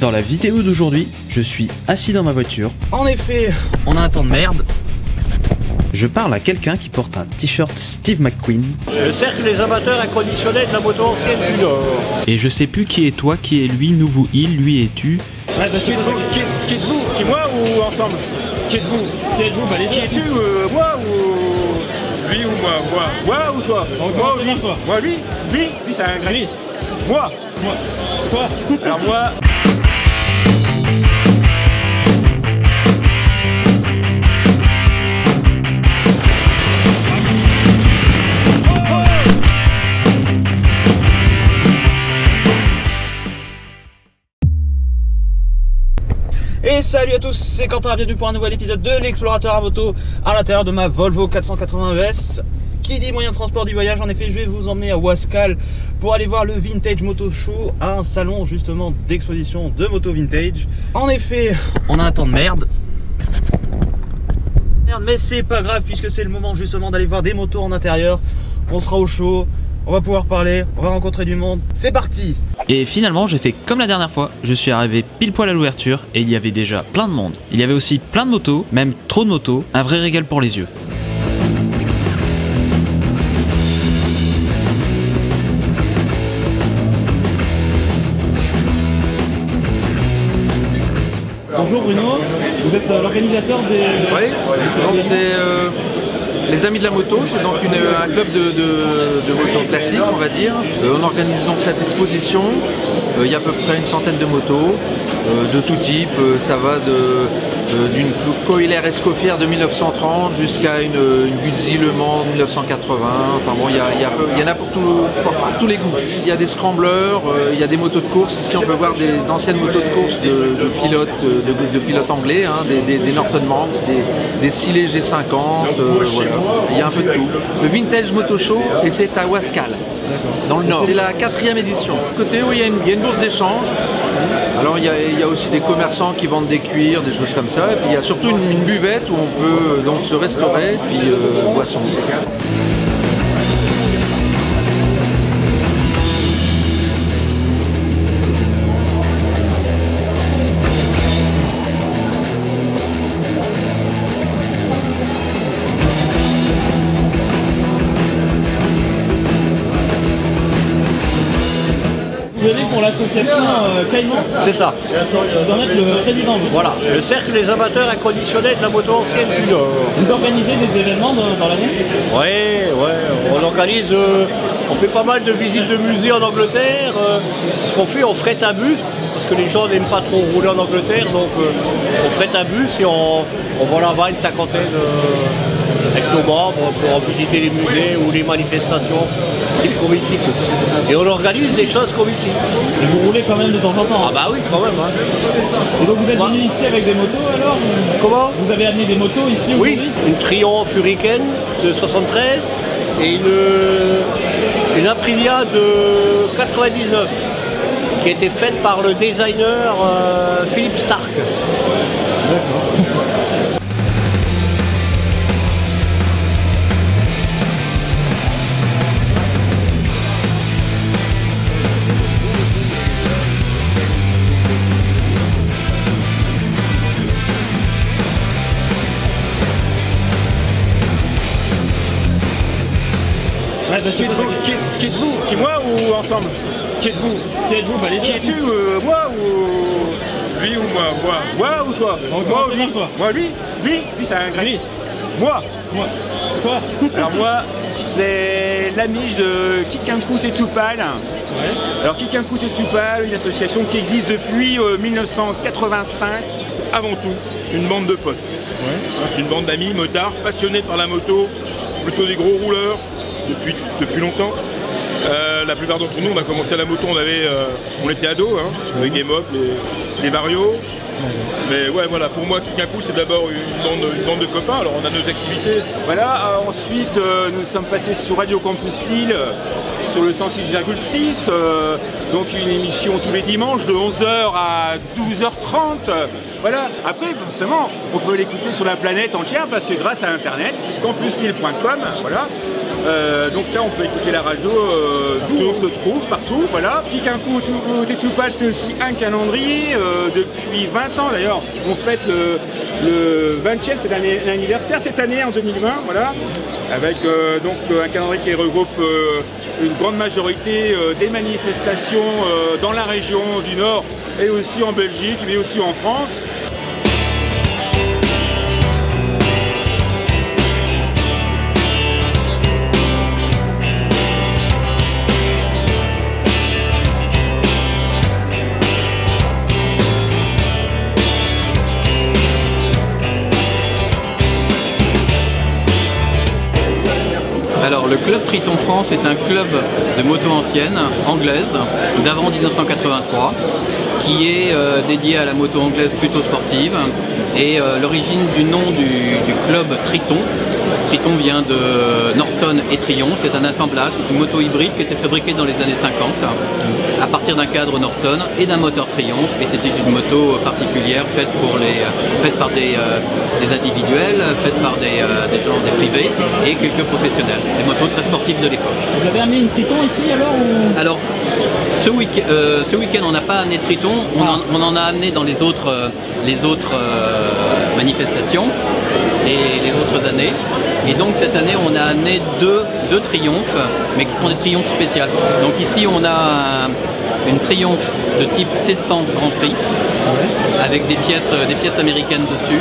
Dans la vidéo d'aujourd'hui, je suis assis dans ma voiture. En effet, on a un temps de merde. Je parle à quelqu'un qui porte un t-shirt Steve McQueen. Le cercle des amateurs inconditionnels de la moto ancienne du Nord. Et je sais plus qui est toi, qui est lui, nous, vous, il, lui et tu. Ouais, bah, qui êtes-vous? Qui moi ou ensemble? Qui êtes-vous? Qui es-tu? Moi ou lui ou moi? Moi ou toi? Moi ou lui? Moi lui? Lui c'est un grec. Moi. Toi. Alors moi. Et salut à tous, c'est Quentin, bienvenue pour un nouvel épisode de l'Explorateur à moto à l'intérieur de ma Volvo 480 ES. Qui dit moyen de transport dit voyage, en effet je vais vous emmener à Wascal pour aller voir le Vintage Moto Show, un salon justement d'exposition de moto vintage. En effet, on a un temps de merde. Mais c'est pas grave puisque c'est le moment justement d'aller voir des motos en intérieur. On sera au show, on va pouvoir parler, on va rencontrer du monde. C'est parti! Et finalement, j'ai fait comme la dernière fois. Je suis arrivé pile poil à l'ouverture et il y avait déjà plein de monde. Il y avait aussi plein de motos, même trop de motos, un vrai régal pour les yeux. Bonjour Bruno, vous êtes l'organisateur des... Oui, donc c'est les Amis de la Moto, c'est donc un club de moto classique, on va dire. On organise donc cette exposition, il y a à peu près une centaine de motos, de tout type, ça va d'une Coiler Escoffier de 1930 jusqu'à une Guzzi Le Mans de 1980, enfin bon, il y en a pour tous les goûts. Il y a des scramblers, il y a des motos de course, ici on peut voir d'anciennes motos de course de pilotes anglais, hein, des Norton Manx, des Sillet G50, voilà. Il y a un peu de tout. Le Vintage Moto Show, et c'est à Wascal, dans le Nord. C'est la 4e édition. Côté où il y a une bourse d'échange. Alors il y a aussi des commerçants qui vendent des cuirs, des choses comme ça. Et puis il y a surtout une buvette où on peut donc se restaurer, puis boisson. Vous venez pour l'association Caïman. C'est ça. Vous en êtes le président. Voilà, le cercle des amateurs inconditionnels de la moto ancienne du Nord. Vous organisez des événements dans l'année? Ouais, on organise, on fait pas mal de visites de musées en Angleterre. Ce qu'on fait, on frette un bus, parce que les gens n'aiment pas trop rouler en Angleterre, donc on frette un bus et on va là-bas une cinquantaine avec nos membres pour visiter les musées ou les manifestations, type comme ici. Et on organise des choses comme ici. Et vous roulez quand même de temps en temps? Ah bah oui, quand même. Hein. Et donc vous êtes venu ici avec des motos alors? Comment? Vous avez amené des motos ici aujourd'hui? Oui, une Triumph Hurricane de 73 et une Aprilia de 99 qui a été faite par le designer Philippe Stark. D'accord. Ouais, bah, Qui êtes-vous? Qui moi ou ensemble? Qui êtes-vous? Qui es-tu? Moi ou lui ou moi? Moi ou toi? Moi ou lui? Moi lui? Lui c'est un grec. Moi. Toi? Alors moi c'est l'amiche de Kikinkut et Tupal. Ouais. Alors Kikinkut et Tupal, une association qui existe depuis 1985. C'est avant tout une bande de potes. Ouais. C'est une bande d'amis motards passionnés par la moto, plutôt des gros rouleurs depuis longtemps. La plupart d'entre nous, on a commencé à la moto, on était ados, hein, avec des mops, des varios. Mais ouais, voilà, pour moi, Kikinkut, c'est d'abord une bande de copains. Alors, on a nos activités. Voilà, ensuite, nous sommes passés sur Radio Campus Lille, sur le 106,6. Donc, une émission tous les dimanches de 11h à 12h30. Voilà, après, forcément, on peut l'écouter sur la planète entière parce que grâce à Internet, campuslille.com, voilà. Donc ça, on peut écouter la radio d'où on se trouve, partout, voilà. Kick un coup, tout pâle, c'est aussi un calendrier. Depuis 20 ans d'ailleurs, on fête le 20e, c'est l'anniversaire cette année, en 2020, voilà. Avec donc un calendrier qui regroupe une grande majorité des manifestations dans la région du Nord et aussi en Belgique, mais aussi en France. Alors le club Triton France est un club de moto ancienne, anglaise, d'avant 1983, qui est dédié à la moto anglaise plutôt sportive. Et l'origine du nom du club Triton, Triton vient de Norton et Triomphe, c'est un assemblage, une moto hybride qui était fabriquée dans les années 50 à partir d'un cadre Norton et d'un moteur Triomphe, et c'était une moto particulière faite par des individuels, faite par des gens, des privés et quelques professionnels, des motos très sportives de l'époque. Vous avez amené une Triton ici alors ou... Alors ce week-end on n'a pas amené de Triton, on en a amené dans les autres manifestations et les autres années. Et donc cette année on a amené deux triomphes, mais qui sont des triomphes spéciales. Donc ici on a une triomphe de type T100 Grand Prix, avec des pièces américaines dessus,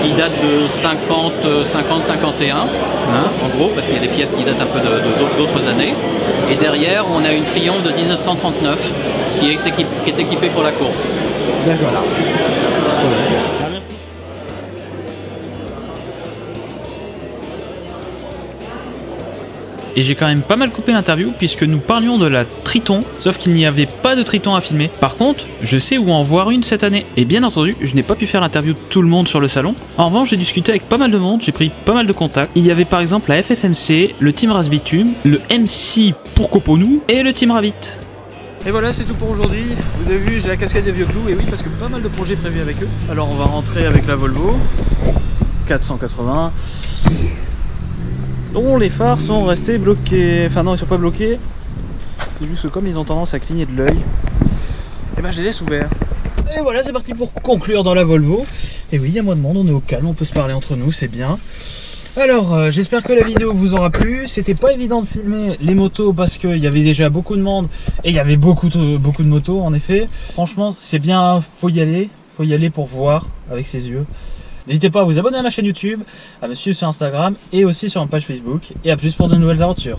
qui datent de 50-51, en gros, parce qu'il y a des pièces qui datent un peu d'autres années. Et derrière on a une triomphe de 1939 qui est équipée pour la course. D'accord. Voilà. Et j'ai quand même pas mal coupé l'interview puisque nous parlions de la Triton, sauf qu'il n'y avait pas de Triton à filmer. Par contre, je sais où en voir une cette année. Et bien entendu, je n'ai pas pu faire l'interview de tout le monde sur le salon. En revanche, j'ai discuté avec pas mal de monde, j'ai pris pas mal de contacts. Il y avait par exemple la FFMC, le Team Rasbitume, le MC pour Coponou et le Team Ravit. Et voilà, c'est tout pour aujourd'hui. Vous avez vu, j'ai la casquette des vieux clous, et oui, parce que pas mal de projets prévus avec eux. Alors on va rentrer avec la Volvo 480. dont les phares sont restés bloqués. Enfin non, ils sont pas bloqués. C'est juste que comme ils ont tendance à cligner de l'œil, et ben je les laisse ouverts. Et voilà, c'est parti pour conclure dans la Volvo. Et oui, il y a moins de monde, on est au calme, on peut se parler entre nous, c'est bien. Alors, j'espère que la vidéo vous aura plu. C'était pas évident de filmer les motos parce qu'il y avait déjà beaucoup de monde et il y avait beaucoup de motos en effet. Franchement, c'est bien, faut y aller pour voir avec ses yeux. N'hésitez pas à vous abonner à ma chaîne YouTube, à me suivre sur Instagram et aussi sur ma page Facebook. Et à plus pour de nouvelles aventures.